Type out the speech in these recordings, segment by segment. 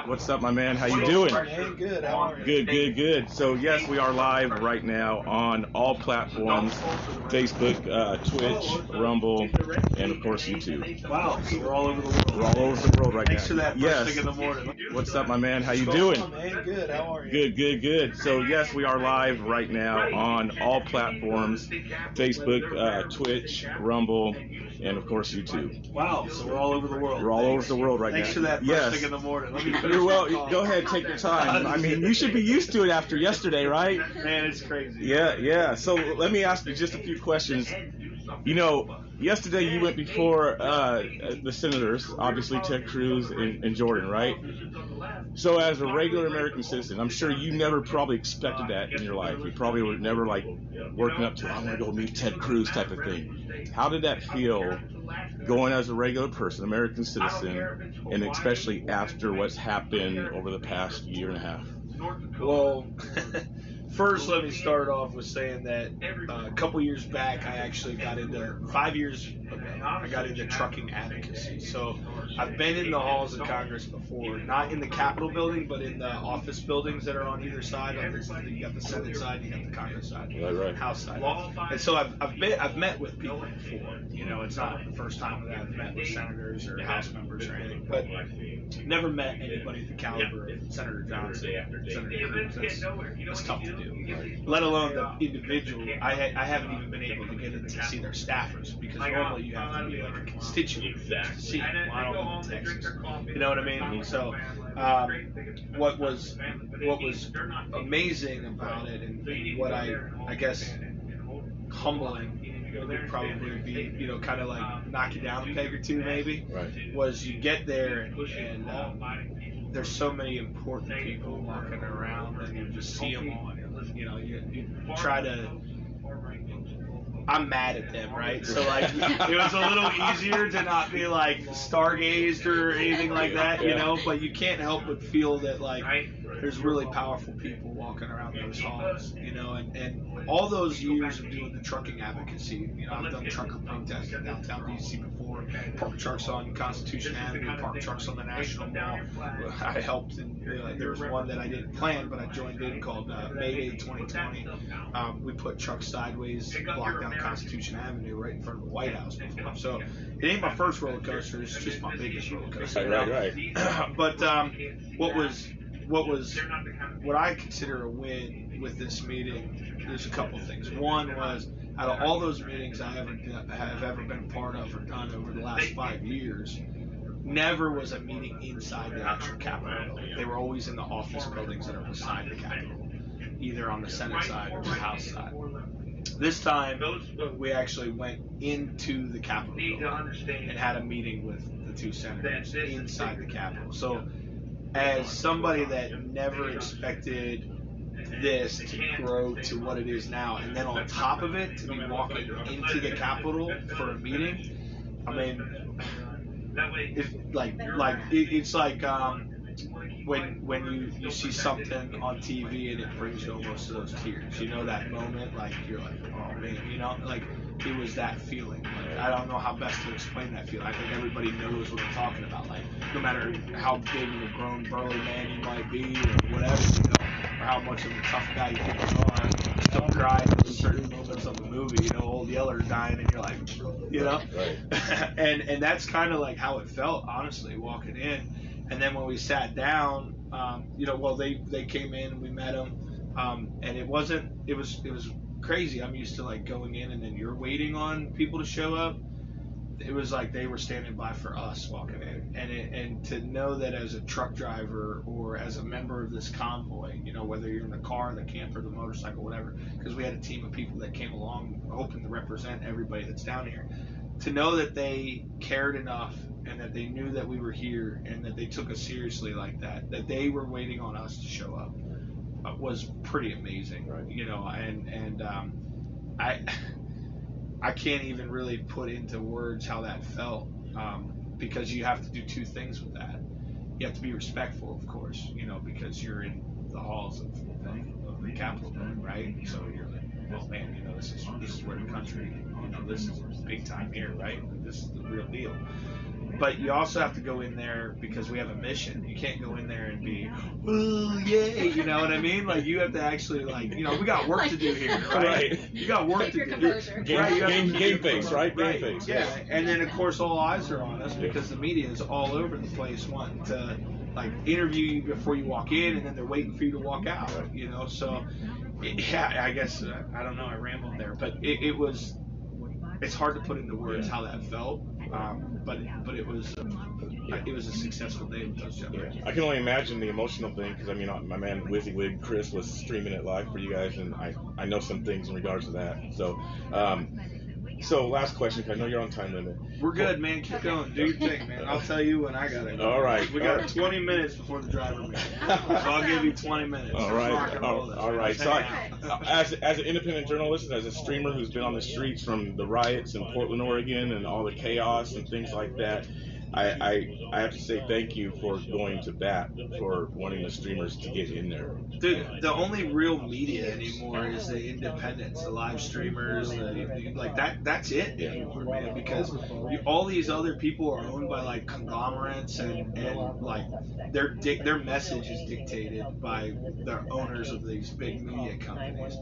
What's up, my man? How you doing? Man, good. How are you? Good. So yes, we are live right now on all platforms: Facebook, Twitch, Rumble, and of course YouTube. Wow, so we're all over the world. We're all over the world right Thanks now. for that Yes. first thing in the morning. What's up, my man? How you doing? Man, good. How are you? Good. So yes, we are live right now on all platforms: Facebook, Twitch, Rumble, and of course YouTube. Wow, so we're all over the world. We're all over the world right Thanks now. for that first Yes. thing in the morning. Let me finish You're well. my call. Go ahead, take your time. I mean, you should be used to it after yesterday, right? Man, it's crazy. Yeah. So let me ask you just a few questions. You know, yesterday you went before the senators, obviously Ted Cruz and Jordan, right? So as a regular American citizen, I'm sure you never probably expected that in your life. You probably were never like working up to, I'm going to go meet Ted Cruz type of thing. How did that feel going as a regular person, American citizen, and especially after what's happened over the past year and a half? Well, first let me start off with saying that a couple years back, I actually got into, 5 years ago, I got into trucking advocacy. So I've been in the halls of Congress before, not in the Capitol building, but in the office buildings that are on either side. You got the Senate side, you got the Congress side, Right. House side. And so I've met with people before. You know, it's not the first time that I've met with senators or House members or anything, but never met anybody the caliber of Senator Johnson, Senator Cruz. That's tough to do. Let alone the individual. I haven't even been able to get in to see their staffers because normally you have to be like a constituent to see them. Well, I don't live in Texas. You know what I mean? So what was amazing about it and what I guess humbling would probably be, you know, kind of like knock you down a peg or two maybe, Right. was you get there and there's so many important people walking around and you just see them all and, you know, you try to, I'm mad at them, right? So like it was a little easier to not be like stargazed or anything like that, you know, but you can't help but feel that like there's really powerful people walking around those halls, you know, and all those years of doing the trucking advocacy, you know, I've done trucker protests in downtown DC before, parked trucks on Constitution Avenue, parked trucks on the National Mall. I helped, and there was one that I didn't plan, but I joined in called May Day 2020. We put trucks sideways, blocked down Constitution Avenue right in front of the White House before. So it ain't my first roller coaster, it's just my biggest roller coaster. Right. But what I consider a win with this meeting, there's a couple things. One was, out of all those meetings I have ever been a part of or done over the last 5 years, never was a meeting inside the actual Capitol building. They were always in the office buildings that are beside the Capitol, either on the Senate side or the House side. This time, we actually went into the Capitol building and had a meeting with the two senators inside the Capitol. So, as somebody that never expected this to grow to what it is now, and then on top of it, to be walking into the Capitol for a meeting, I mean, it's like when you see something on TV and it brings you almost to those tears. You know that moment, like you're like, oh man, you know, like it was that feeling. Like, I don't know how best to explain that feeling. I think everybody knows what I'm talking about. Like no matter how big of a grown burly man you might be or whatever, you know, or how much of a tough guy you think you are, you still cry at certain moments of the movie. You know, Old Yeller dying, and you're like, you know, Right. and that's kind of like how it felt, honestly, walking in. And then when we sat down, you know, well, they came in and we met them, and it was crazy. I'm used to like going in and then you're waiting on people to show up. It was like they were standing by for us walking in, and to know that as a truck driver or as a member of this convoy, you know, whether you're in the car, the camper, the motorcycle, whatever, because we had a team of people that came along hoping to represent everybody that's down here. To know that they cared enough and that they knew that we were here and that they took us seriously like that they were waiting on us to show up, was pretty amazing, Right. you know, and I can't even really put into words how that felt, because you have to do two things with that. You have to be respectful, of course, you know, because you're in the halls of the Capitol building, right? So you're like, oh man, you know, this is where the country, you know, this is big time here, right? This is the real deal. But you also have to go in there because we have a mission. You can't go in there and be, oh, yay, you know what I mean? Like, you have to actually, like, you know, we got work to do here, right? Right. You got work Keep to your do. composure. Game face, right? Game Right. face. Yeah. And then, of course, all eyes are on us because the media is all over the place wanting to, like, interview you before you walk in, and then they're waiting for you to walk out, you know? So, yeah, I guess, I don't know, I rambled there. But it's hard to put into words how that felt. But it was a successful day with those gentlemen. I can only imagine the emotional thing because I mean my man WYSIWYG Chris was streaming it live for you guys, and I know some things in regards to that. So last question, 'cause I know you're on time limit. We're good, man. Keep going. Do your thing, man. I'll tell you when I got it. All right. We got 20 minutes before the driver meeting. So I'll give you 20 minutes. All right. All right. So as an independent journalist, as a streamer who's been on the streets from the riots in Portland, Oregon, and all the chaos and things like that, I have to say thank you for going to bat for wanting the streamers to get in there. Dude, the only real media anymore is the independents, the live streamers, like that's it anymore, man. Because all these other people are owned by like conglomerates, and like their message is dictated by the owners of these big media companies.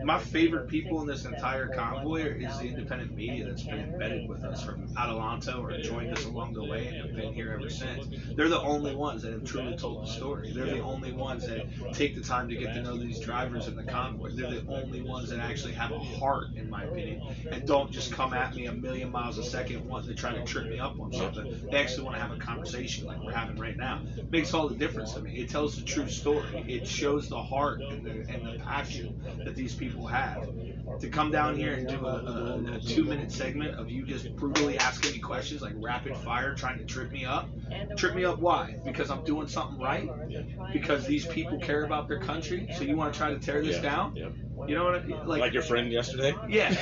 My favorite people in this entire convoy is the independent media that's been embedded with us from Adelanto or joined us along the way and have been here ever since. They're the only ones that have truly told the story. They're the only ones that take the time to get to know these drivers in the convoy. They're the only ones that actually have a heart, in my opinion, and don't just come at me a million miles a second wanting to try to trip me up on something. They actually want to have a conversation like we're having right now. It makes all the difference to me. It tells the true story. It shows the heart and the passion that these people have. To come down here and do a 2-minute segment of you just brutally asking me questions like rapid fire, trying to trip me up. Trip me up why? Because I'm doing something right? Because these people care about their country? So you want to try to tear this down? Yep. You know what I mean? Like your friend yesterday? Yeah.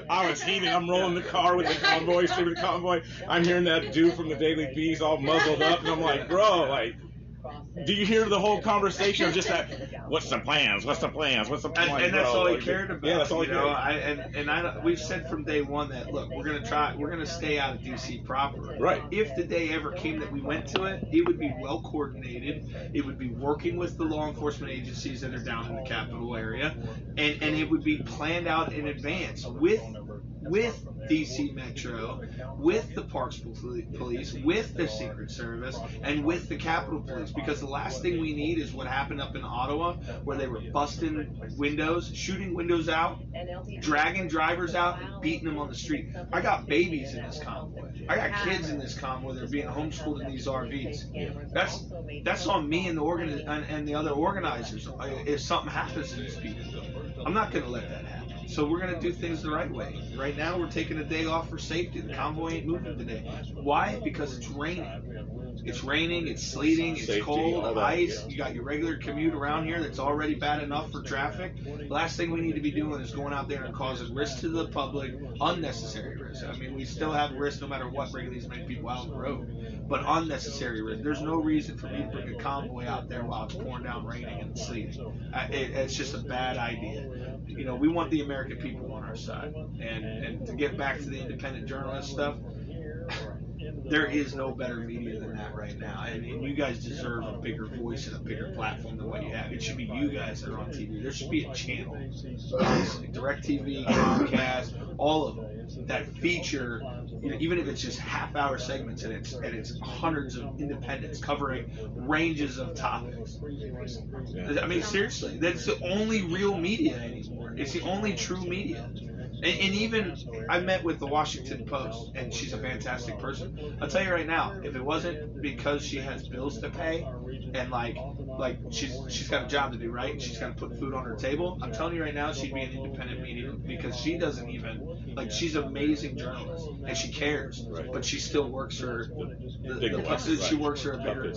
I was heated. I'm rolling the car with the convoy, streaming the convoy. I'm hearing that dude from the Daily Beast all muzzled up, and I'm like, bro, like, do you hear the whole conversation of just that? What's the plans? What's the plans? What's the plan? And that's all he cared about. Yeah, that's all he cared about. We've said from day one that look, we're gonna stay out of DC proper. Right. If the day ever came that we went to it, it would be well coordinated. It would be working with the law enforcement agencies that are down in the capital area, and it would be planned out in advance with DC Metro, with the Parks Police, with the Secret Service, and with the Capitol Police. Because the last thing we need is what happened up in Ottawa, where they were busting windows, shooting windows out, dragging drivers out, and beating them on the street. I got babies in this convoy. I got kids in this convoy that are being homeschooled in these RVs. That's on me and the other organizers. If something happens to these people, I'm not going to let that happen. So we're going to do things the right way. Right now, we're taking a day off for safety. The convoy ain't moving today. Why? Because it's raining. It's raining, it's sleeting, it's Safety, cold, ice. Yeah. You got your regular commute around here that's already bad enough for traffic. The last thing we need to be doing is going out there and causing risk to the public, unnecessary risk. I mean, we still have risk no matter what, bringing these many people out on the road. But unnecessary risk. There's no reason for me to bring a convoy out there while it's pouring down, raining, and sleeting. It's just a bad idea. You know, we want the American people on our side. And to get back to the independent journalist stuff, there is no better media than that right now. And you guys deserve a bigger voice and a bigger platform than what you have. It should be you guys that are on TV. There should be a channel, honestly, DirecTV, Comcast, all of them, that feature, you know, even if it's just half-hour segments and it's hundreds of independents covering ranges of topics. I mean, seriously, that's the only real media anymore. It's the only true media. And even I met with the Washington Post, and she's a fantastic person. I'll tell you right now, if it wasn't because she has bills to pay, and like she's got a job to do, right? She's got to put food on her table. I'm telling you right now, she'd be an independent media because she doesn't even she's an amazing journalist and she cares, but she still works her she works her a bigger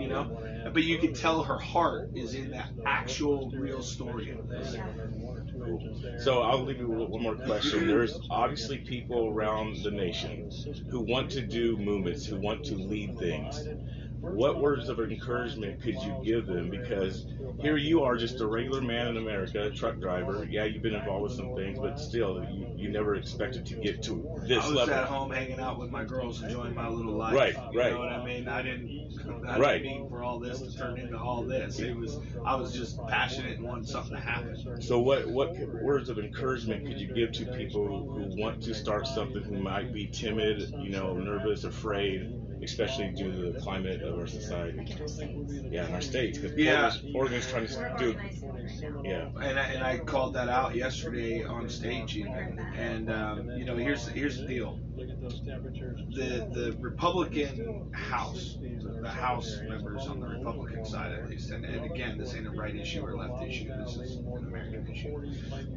you know. But you can tell her heart is in that actual real story of this. So I'll leave you with one more question. There's obviously people around the nation who want to do movements, who want to lead things. what words of encouragement could you give them? Because here you are, just a regular man in America, a truck driver. Yeah, you've been involved with some things, but still, you never expected to get to this I was level. at home hanging out with my girls, enjoying my little life. Right, You right. know what I mean? I didn't Right. mean for all this to turn into all this. I was just passionate and wanted something to happen. So what words of encouragement could you give to people who want to start something, who might be timid, nervous, afraid, especially due to the climate of our society? Yeah, in our states, because Yeah. Oregon's trying to do. Yeah. And I called that out yesterday on stage even. And here's the deal. The Republican House, the House members on the Republican side at least, and again, this ain't a right issue or left issue, this is an American issue.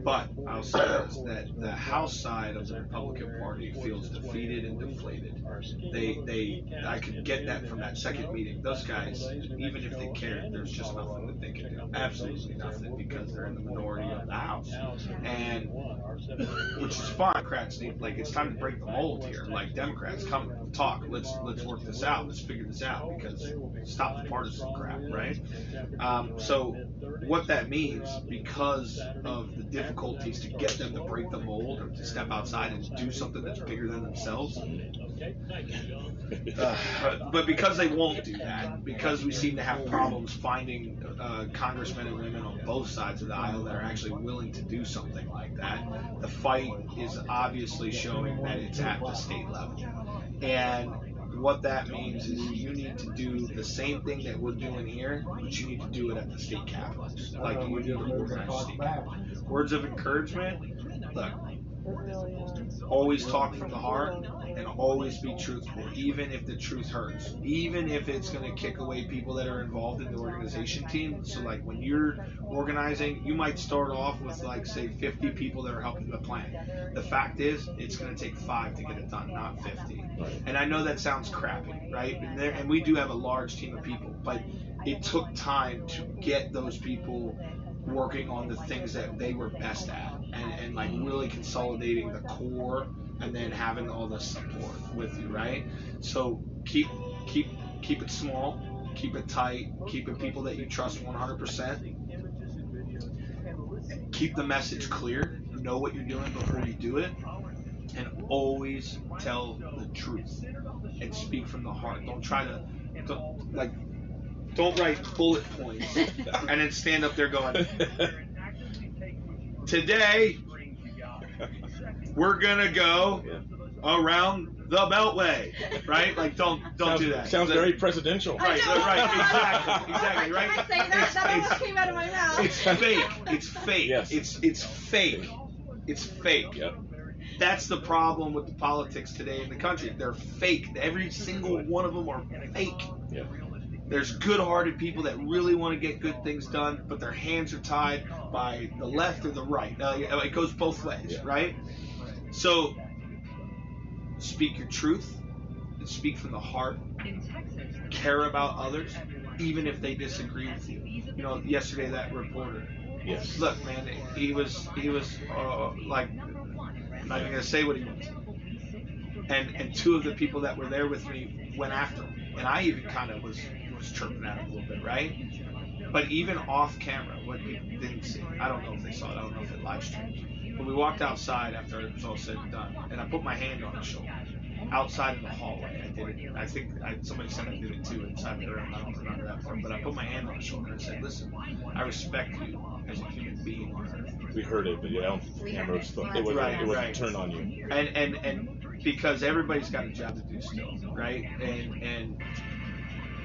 But I'll say this, that the House side of the Republican Party feels defeated and deflated. I could get that from that second meeting. Those guys, even if they cared, there's just nothing that they can do. Absolutely nothing, because they're in the minority of the House. And which is fine. Democrats need, it's time to break the mold here. Like, Democrats, come talk. Let's work this out. Let's figure this out, because stop the partisan crap, right? So what that means, because of the difficulties to get them to break the mold or to step outside and do something that's bigger than themselves, but because they won't do that, because we seem to have problems finding congressmen and women on both sides of the aisle that are actually willing to do something like that, the fight is obviously showing that it's at the state level. And what that means is you need to do the same thing that we're doing here, but you need to do it at the state capitol, like you do the organized state capitol. Words of encouragement, look, always talk from the heart and always be truthful, even if the truth hurts, even if it's going to kick away people that are involved in the organization team. So like when you're organizing, you might start off with say 50 people that are helping the plan. The fact is, it's going to take 5 to get it done, not 50. And I know that sounds crappy, right? And we do have a large team of people, but it took time to get those people working on the things that they were best at, and really consolidating the core, and then having all the support with you, right? So keep it small, keep it tight, keep it people that you trust 100%. Keep the message clear, know what you're doing before you do it, and always tell the truth and speak from the heart. Don't write bullet points and then stand up there going, today we're gonna go around the Beltway, right? Don't do that. Sounds very presidential. Right, exactly, right? Can I say that? That almost came out of my mouth. It's fake. It's fake. Yes. It's fake. It's fake. Yep. That's the problem with the politics today in the country. They're fake. Every single one of them are fake. Yep. There's good-hearted people that really want to get good things done, but their hands are tied by the left or the right. It goes both ways, right? So speak your truth and speak from the heart. Care about others, even if they disagree with you. Yesterday that reporter. Yes. Look, man, he was I'm not even gonna say what he was. And 2 of the people that were there with me went after him, and I even kind of was chirping at him a little bit, right? But even off camera, what people didn't see, I don't know if they saw it, I don't know if it live streamed. When we walked outside after it was all said and done, and I put my hand on his shoulder outside in the hallway. I did it. I think somebody said I did it too inside the room. I don't remember that part, but I put my hand on his shoulder and said, "Listen, I respect you as a human being on earth." We heard it, but on camera it wasn't turned on you. And because everybody's got a job to do still, right? And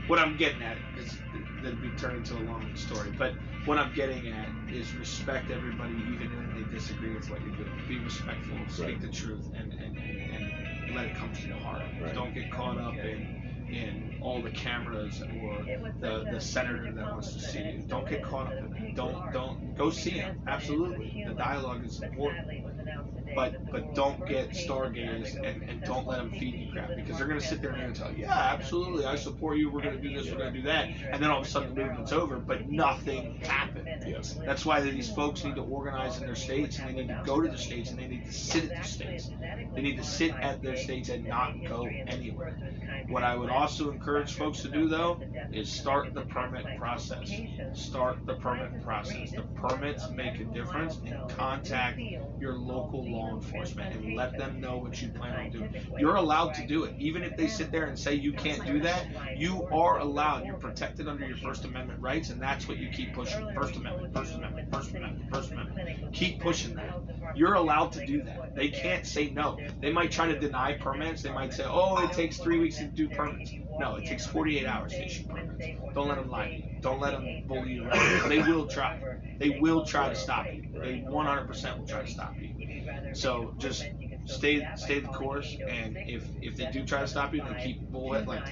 what I'm getting at is that'd be turned into a long story, but what I'm getting at is respect everybody, even if they disagree with what you're doing. Be respectful, speak the truth, and let it come from the heart. Right. Don't get caught up in all the cameras or the senator that wants to see you. Don't get caught up in it. Don't go see him. Absolutely, the dialogue is important, but don't get stargazed and don't let them feed you crap, because they're going to sit there and they're going to tell you, yeah, absolutely, I support you, we're going to do this, we're going to do that, and then all of a sudden the movement's over, but nothing happened. Yes. That's why these folks need to organize in their states, and they need to go to the states, and they need to sit at their states. They need to sit at their states and not go anywhere. What I would also encourage folks to do, though, is start the permit process. Start the permit process. The permits make a difference, and contact your local law enforcement and let them know what you plan on doing. You're allowed to do it. Even if they sit there and say you can't do that, you are allowed. You're protected under your First Amendment rights, and that's what you keep pushing. First Amendment, First Amendment, First Amendment, First Amendment. Keep pushing that. You're allowed to do that. They can't say no. They might try to deny permits. They might say, oh, it takes 3 weeks to do permits. No, it takes 48 hours to issue permits. Don't let them lie to you. Don't let them bully you around. They will try. They will try to stop you. They 100% will try to stop you. So just stay the course, and if they do try to stop you, then keep bullet, like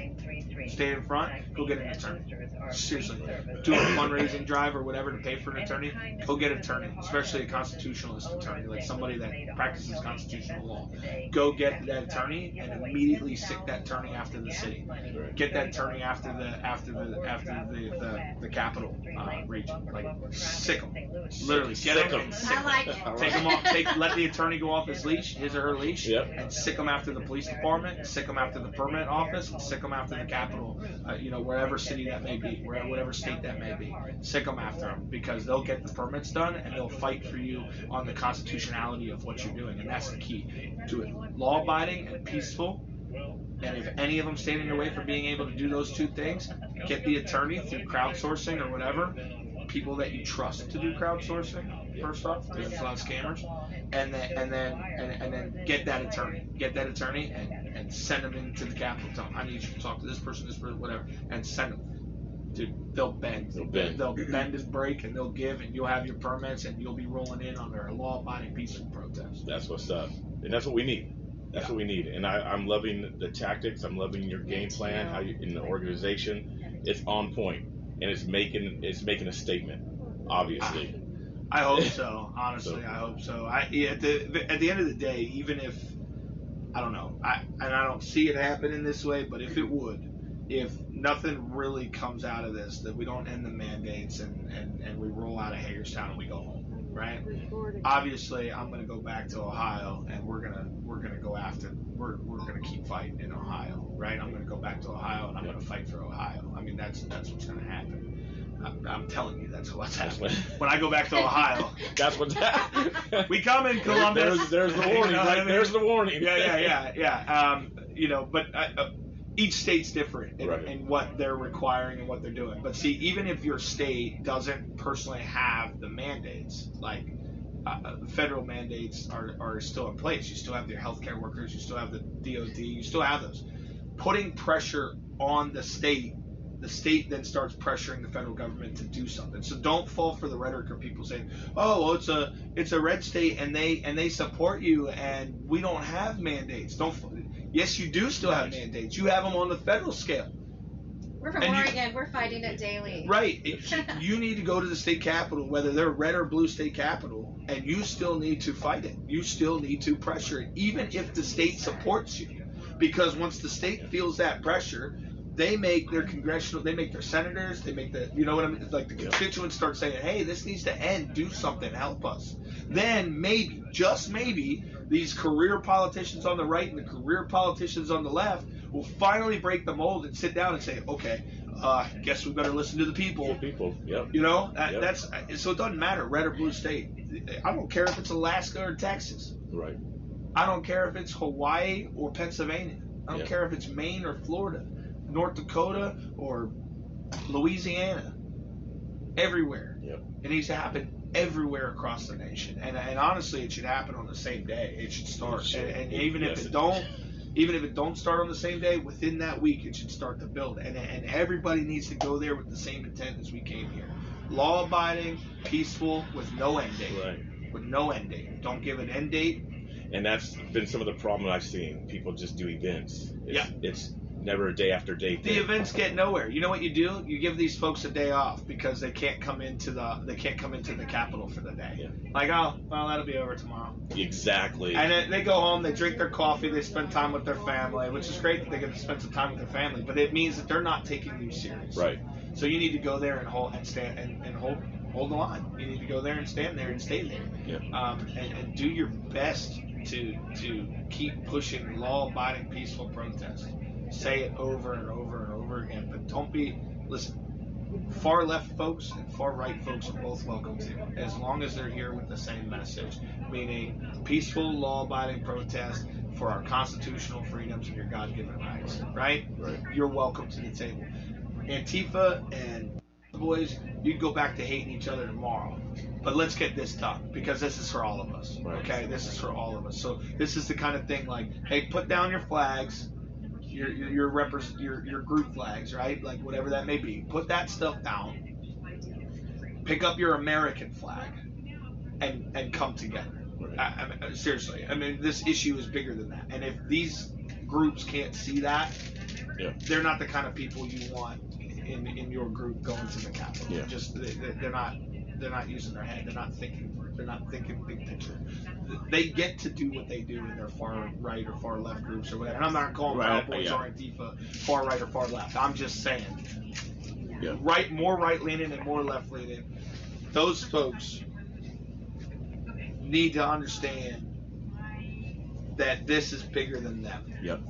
stay in front, go get an attorney. Seriously, do a fundraising drive or whatever to pay for an attorney. Go get an attorney, especially a constitutionalist attorney, like somebody that practices constitutional law. Go get that attorney and immediately sick that attorney after the city. Get that attorney after the capital region. Like sick them, literally get them. I like it. Take them off. Let the attorney go off his leash, his or her leash, Yep. and sick them after the police department, sick them after the permit office, and sick them after the capital. Wherever city that may be, whatever state that may be, sick them after them, because they'll get the permits done and they'll fight for you on the constitutionality of what you're doing, and that's the key to it. Law-abiding and peaceful. And if any of them stand in your way for being able to do those two things, get the attorney through crowdsourcing or whatever. People that you trust to do crowdsourcing, first off, because there's a lot of scammers, and then get that attorney and send them into the Capitol. Tell them, I need you to talk to this person, whatever, and send them. Dude, they'll bend. They'll bend and break, and they'll give, and you'll have your permits, and you'll be rolling in on their law-abiding peaceful protest. That's what's up, and that's what we need. That's what we need, and I'm loving the tactics. I'm loving your game plan. How you in the organization, it's on point, and it's making a statement. Obviously, I hope so. Honestly, I hope so. At the end of the day, even if I don't know, I don't see it happening this way, but if it would, if nothing really comes out of this, that we don't end the mandates and we roll out of Hagerstown and we go home, right? Obviously, I'm gonna go back to Ohio, and we're gonna go after. We're gonna keep fighting in Ohio, right? I'm gonna go back to Ohio, and I'm gonna fight for Ohio. I mean, that's what's gonna happen. I'm telling you, that's what's happening. When I go back to Ohio, that's what's happening. We come in Columbus. There's the warning, right? There's the warning. Yeah. But each state's different in what they're requiring and what they're doing. But see, even if your state doesn't personally have the mandates, like the federal mandates are still in place. You still have your healthcare workers. You still have the DOD. You still have those. Putting pressure on the state then starts pressuring the federal government to do something. So don't fall for the rhetoric of people saying, "Oh, well, it's a red state and they support you and we don't have mandates." Yes, you do still have mandates. You have them on the federal scale. We're from Oregon. We're fighting it daily. Right. You need to go to the state capitol, whether they're red or blue state capitol, and you still need to fight it. You still need to pressure it, even if the state supports you. Because once the state feels that pressure, they make their senators, they make like the constituents start saying, hey, this needs to end, do something, help us. Then maybe, just maybe, these career politicians on the right and the career politicians on the left will finally break the mold and sit down and say, okay, guess we better listen to the people. The people, yep. That's so it doesn't matter, red or blue state. I don't care if it's Alaska or Texas. Right. I don't care if it's Hawaii or Pennsylvania. I don't care if it's Maine or Florida, North Dakota or Louisiana. Everywhere. Yep. It needs to happen everywhere across the nation. And honestly, it should happen on the same day. It should start. And even if it don't start on the same day, within that week it should start to build. And everybody needs to go there with the same intent as we came here. Law-abiding, peaceful, with no end date. Right. With no end date. Don't give an end date. And that's been some of the problem I've seen. People just do events. It's never a day after day The thing. events get nowhere. You know what you do? You give these folks a day off because they can't come into the Capitol for the day. Yeah. Like, oh, well, that'll be over tomorrow. Exactly. And then they go home, they drink their coffee, they spend time with their family, which is great that they get to spend some time with their family. But it means that they're not taking you serious. Right. So you need to go there and hold the line. You need to go there and stand there and stay there. Yeah. And do your best to keep pushing law-abiding, peaceful protest. Say it over and over and over again, but don't be listen. Far left folks and far right folks are both welcome to, as long as they're here with the same message, meaning peaceful, law-abiding protest for our constitutional freedoms and your God-given rights. Right? Right. You're welcome to the table. Antifa and boys, you'd go back to hating each other tomorrow. But let's get this done, because this is for all of us. Right. Okay, this is for all of us. So this is the kind of thing like, hey, put down your flags, your group flags, right? Like whatever that may be. Put that stuff down. Pick up your American flag, and come together. Right. Seriously, I mean, this issue is bigger than that. And if these groups can't see that, Yeah. they're not the kind of people you want in your group going to the Capitol. Yeah. Just they're not using their head. They're not thinking big picture. They get to do what they do in their far right or far left groups or whatever. And I'm not calling Right, Proud Boys yeah. or Antifa far right or far left. I'm just saying, Yeah. more right leaning and more left leaning. Those folks need to understand that this is bigger than them. Yep.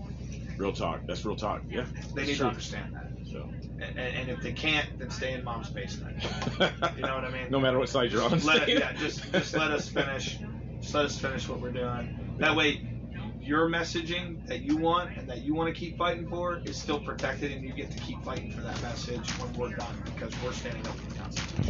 Real talk. That's real talk. Yeah. They It's need true. to understand that. So. And if they can't, then stay in mom's basement. You know what I mean? No matter what side you're on. Just let us finish. Just let us finish what we're doing. That way, your messaging that you want and that you want to keep fighting for is still protected, and you get to keep fighting for that message when we're done, because we're standing up for the Constitution.